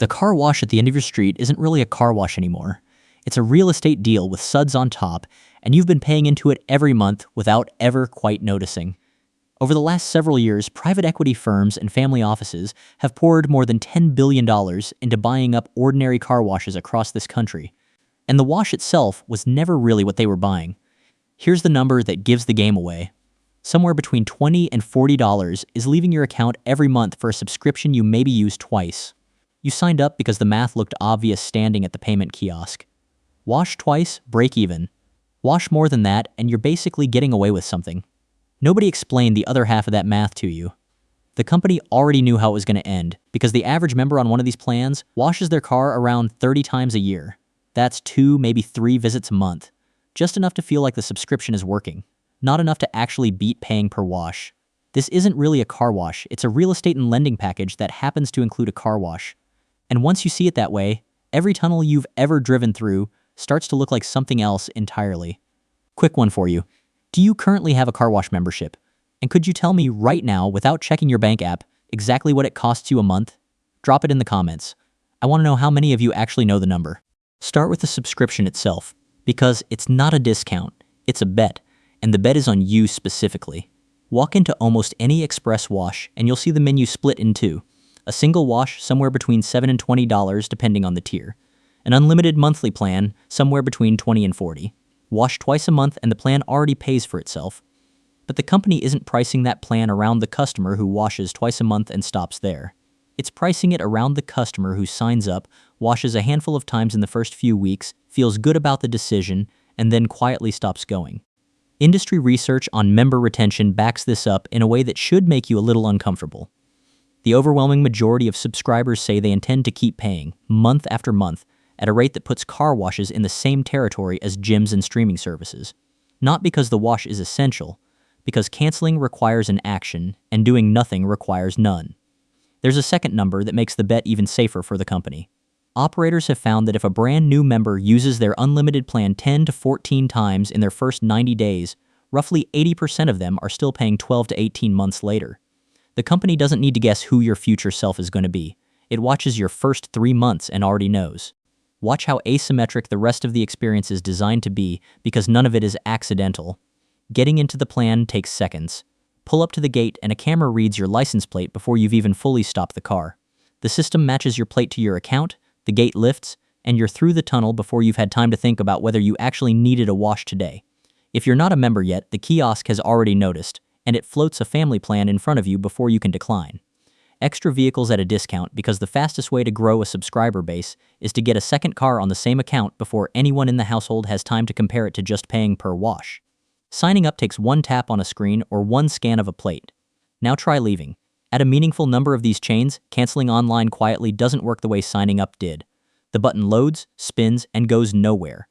The car wash at the end of your street isn't really a car wash anymore. It's a real estate deal with suds on top, and you've been paying into it every month without ever quite noticing. Over the last several years, private equity firms and family offices have poured more than $10 billion into buying up ordinary car washes across this country. And the wash itself was never really what they were buying. Here's the number that gives the game away. Somewhere between $20 and $40 is leaving your account every month for a subscription you maybe use twice. You signed up because the math looked obvious standing at the payment kiosk. Wash twice, break even. Wash more than that, and you're basically getting away with something. Nobody explained the other half of that math to you. The company already knew how it was going to end, because the average member on one of these plans washes their car around 30 times a year. That's 2, maybe 3 visits a month. Just enough to feel like the subscription is working. Not enough to actually beat paying per wash. This isn't really a car wash, it's a real estate and lending package that happens to include a car wash. And once you see it that way, every tunnel you've ever driven through starts to look like something else entirely. Quick one for you. Do you currently have a car wash membership? And could you tell me right now, without checking your bank app, exactly what it costs you a month? Drop it in the comments. I want to know how many of you actually know the number. Start with the subscription itself, because it's not a discount, it's a bet, and the bet is on you specifically. Walk into almost any express wash and you'll see the menu split in two. A single wash somewhere between $7 and $20 depending on the tier. An unlimited monthly plan somewhere between $20 and $40. Wash twice a month and the plan already pays for itself. But the company isn't pricing that plan around the customer who washes twice a month and stops there. It's pricing it around the customer who signs up, washes a handful of times in the first few weeks, feels good about the decision, and then quietly stops going. Industry research on member retention backs this up in a way that should make you a little uncomfortable. The overwhelming majority of subscribers say they intend to keep paying, month after month, at a rate that puts car washes in the same territory as gyms and streaming services. Not because the wash is essential, because canceling requires an action, and doing nothing requires none. There's a second number that makes the bet even safer for the company. Operators have found that if a brand new member uses their unlimited plan 10 to 14 times in their first 90 days, roughly 80% of them are still paying 12 to 18 months later. The company doesn't need to guess who your future self is going to be. It watches your first 3 months and already knows. Watch how asymmetric the rest of the experience is designed to be because none of it is accidental. Getting into the plan takes seconds. Pull up to the gate and a camera reads your license plate before you've even fully stopped the car. The system matches your plate to your account, the gate lifts, and you're through the tunnel before you've had time to think about whether you actually needed a wash today. If you're not a member yet, the kiosk has already noticed, and it floats a family plan in front of you before you can decline. Extra vehicles at a discount because the fastest way to grow a subscriber base is to get a second car on the same account before anyone in the household has time to compare it to just paying per wash. Signing up takes 1 tap on a screen or 1 scan of a plate. Now try leaving. At a meaningful number of these chains, canceling online quietly doesn't work the way signing up did. The button loads, spins, and goes nowhere.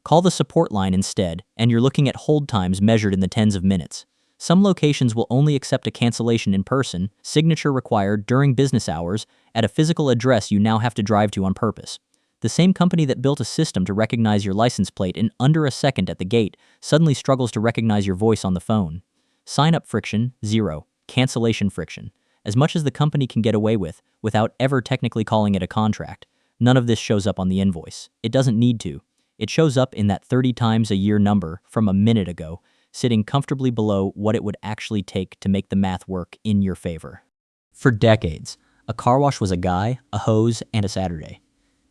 Call the support line instead, and you're looking at hold times measured in the tens of minutes. Some locations will only accept a cancellation in person, signature required during business hours, at a physical address you now have to drive to on purpose. The same company that built a system to recognize your license plate in under a second at the gate suddenly struggles to recognize your voice on the phone. Sign-up friction, 0. Cancellation friction. As much as the company can get away with, without ever technically calling it a contract, none of this shows up on the invoice. It doesn't need to. It shows up in that 30 times a year number from a minute ago, sitting comfortably below what it would actually take to make the math work in your favor. For decades, a car wash was a guy, a hose, and a Saturday.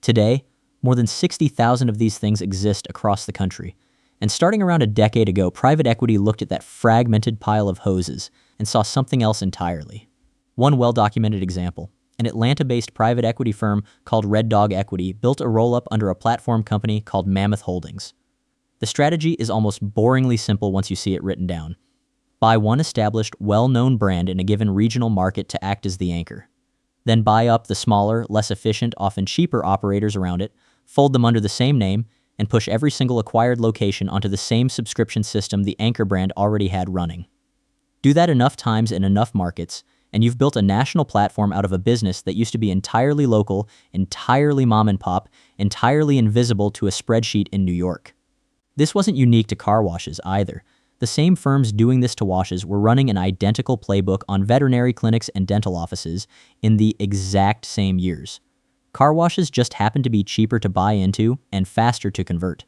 Today, more than 60,000 of these things exist across the country. And starting around a decade ago, private equity looked at that fragmented pile of hoses and saw something else entirely. One well-documented example, an Atlanta-based private equity firm called Red Dog Equity built a roll-up under a platform company called Mammoth Holdings. The strategy is almost boringly simple once you see it written down. Buy one established, well-known brand in a given regional market to act as the anchor. Then buy up the smaller, less efficient, often cheaper operators around it, fold them under the same name, and push every single acquired location onto the same subscription system the anchor brand already had running. Do that enough times in enough markets, and you've built a national platform out of a business that used to be entirely local, entirely mom and pop, entirely invisible to a spreadsheet in New York. This wasn't unique to car washes either. The same firms doing this to washes were running an identical playbook on veterinary clinics and dental offices in the exact same years. Car washes just happen to be cheaper to buy into and faster to convert.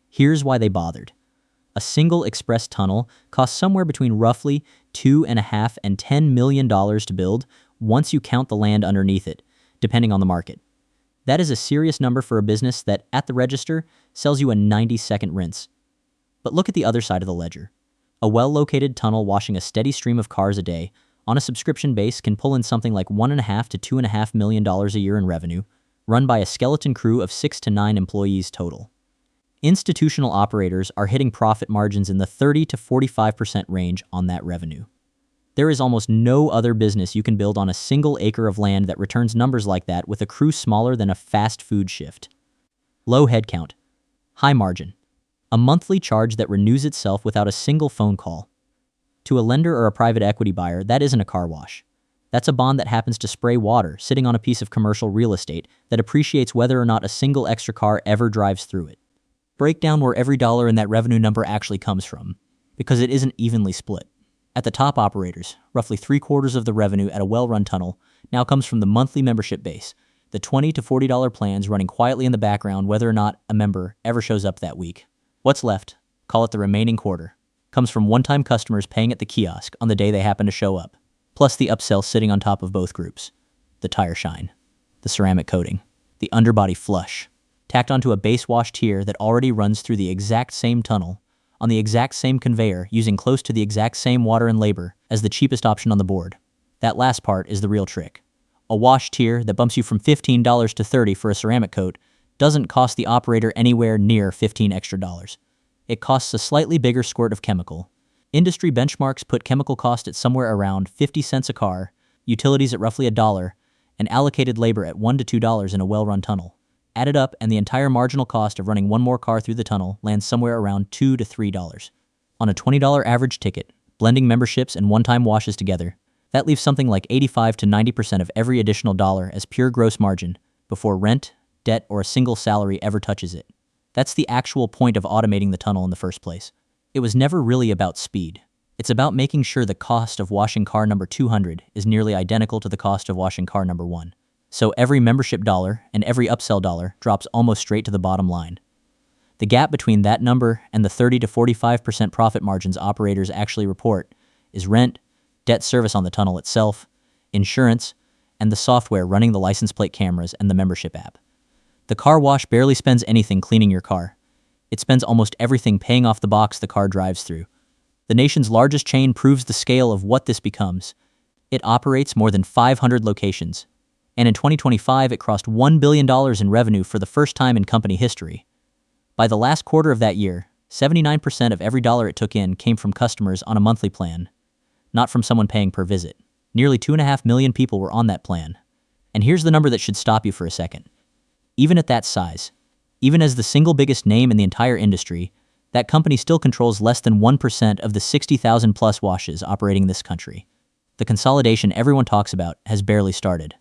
Here's why they bothered. A single express tunnel costs somewhere between roughly $2.5 and $10 million to build once you count the land underneath it, depending on the market. That is a serious number for a business that, at the register, sells you a 90-second rinse. But look at the other side of the ledger. A well-located tunnel washing a steady stream of cars a day on a subscription base can pull in something like $1.5 to $2.5 million a year in revenue, run by a skeleton crew of 6 to 9 employees total. Institutional operators are hitting profit margins in the 30 to 45% range on that revenue. There is almost no other business you can build on a single acre of land that returns numbers like that with a crew smaller than a fast food shift. Low headcount. High margin. A monthly charge that renews itself without a single phone call. To a lender or a private equity buyer, that isn't a car wash. That's a bond that happens to spray water sitting on a piece of commercial real estate that appreciates whether or not a single extra car ever drives through it. Break down where every dollar in that revenue number actually comes from, because it isn't evenly split. At the top operators, roughly 3/4 of the revenue at a well-run tunnel now comes from the monthly membership base, the $20 to $40 plans running quietly in the background whether or not a member ever shows up that week. What's left, call it the remaining quarter, comes from one-time customers paying at the kiosk on the day they happen to show up, plus the upsell sitting on top of both groups. The tire shine, the ceramic coating, the underbody flush, tacked onto a base wash tier that already runs through the exact same tunnel, on the exact same conveyor using close to the exact same water and labor as the cheapest option on the board. That last part is the real trick. A wash tier that bumps you from $15 to $30 for a ceramic coat doesn't cost the operator anywhere near $15 extra. It costs a slightly bigger squirt of chemical. Industry benchmarks put chemical cost at somewhere around 50 cents a car, utilities at roughly $1, and allocated labor at $1 to $2 in a well-run tunnel. Added up, and the entire marginal cost of running one more car through the tunnel lands somewhere around $2 to $3. On a $20 average ticket, blending memberships and one-time washes together, that leaves something like 85 to 90% of every additional dollar as pure gross margin before rent, debt, or a single salary ever touches it. That's the actual point of automating the tunnel in the first place. It was never really about speed. It's about making sure the cost of washing car number 200 is nearly identical to the cost of washing car number 1. So every membership dollar and every upsell dollar drops almost straight to the bottom line. The gap between that number and the 30 to 45% profit margins operators actually report is rent, debt service on the tunnel itself, insurance, and the software running the license plate cameras and the membership app. The car wash barely spends anything cleaning your car. It spends almost everything paying off the box the car drives through. The nation's largest chain proves the scale of what this becomes. It operates more than 500 locations, and in 2025 it crossed $1 billion in revenue for the first time in company history. By the last quarter of that year, 79% of every dollar it took in came from customers on a monthly plan, not from someone paying per visit. Nearly 2.5 million people were on that plan. And here's the number that should stop you for a second. Even at that size, even as the single biggest name in the entire industry, that company still controls less than 1% of the 60,000 plus washes operating in this country. The consolidation everyone talks about has barely started.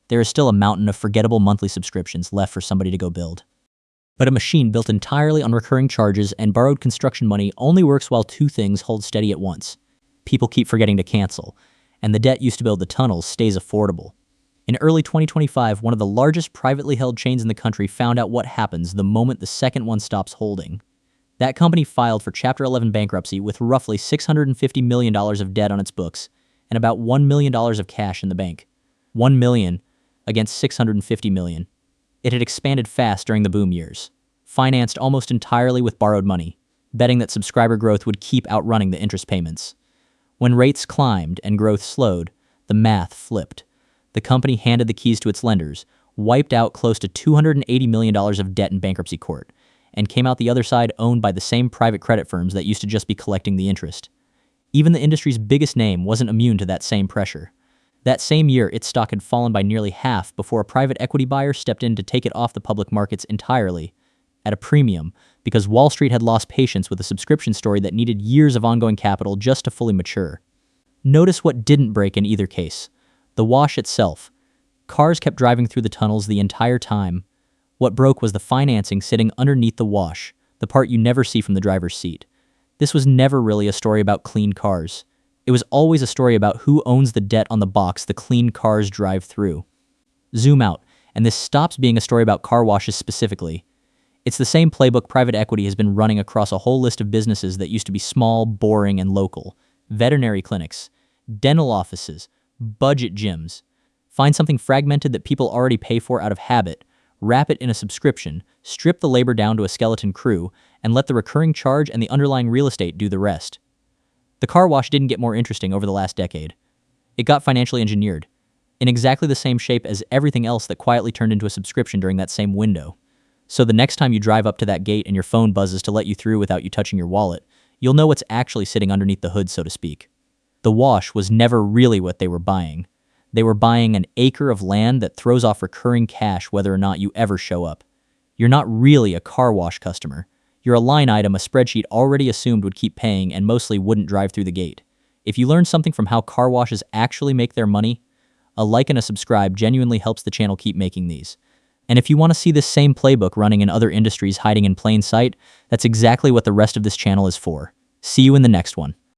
There is still a mountain of forgettable monthly subscriptions left for somebody to go build. But a machine built entirely on recurring charges and borrowed construction money only works while two things hold steady at once. People keep forgetting to cancel, and the debt used to build the tunnels stays affordable. In early 2025, one of the largest privately held chains in the country found out what happens the moment the second one stops holding. That company filed for Chapter 11 bankruptcy with roughly $650 million of debt on its books and about $1 million of cash in the bank. $1 million against $650 million. It had expanded fast during the boom years, financed almost entirely with borrowed money, betting that subscriber growth would keep outrunning the interest payments. When rates climbed and growth slowed, the math flipped. The company handed the keys to its lenders, wiped out close to $280 million of debt in bankruptcy court, and came out the other side owned by the same private credit firms that used to just be collecting the interest. Even the industry's biggest name wasn't immune to that same pressure. That same year, its stock had fallen by nearly half before a private equity buyer stepped in to take it off the public markets entirely, at a premium, because Wall Street had lost patience with a subscription story that needed years of ongoing capital just to fully mature. Notice what didn't break in either case. The wash itself. Cars kept driving through the tunnels the entire time. What broke was the financing sitting underneath the wash, the part you never see from the driver's seat. This was never really a story about clean cars. It was always a story about who owns the debt on the box the clean cars drive through. Zoom out, and this stops being a story about car washes specifically. It's the same playbook private equity has been running across a whole list of businesses that used to be small, boring, and local. Veterinary clinics, dental offices, budget gyms. Find something fragmented that people already pay for out of habit, wrap it in a subscription, strip the labor down to a skeleton crew, and let the recurring charge and the underlying real estate do the rest. The car wash didn't get more interesting over the last decade. It got financially engineered, in exactly the same shape as everything else that quietly turned into a subscription during that same window. So the next time you drive up to that gate and your phone buzzes to let you through without you touching your wallet, you'll know what's actually sitting underneath the hood, so to speak. The wash was never really what they were buying. They were buying an acre of land that throws off recurring cash whether or not you ever show up. You're not really a car wash customer. You're a line item a spreadsheet already assumed would keep paying and mostly wouldn't drive through the gate. If you learn something from how car washes actually make their money, a like and a subscribe genuinely helps the channel keep making these. And if you want to see this same playbook running in other industries hiding in plain sight, that's exactly what the rest of this channel is for. See you in the next one.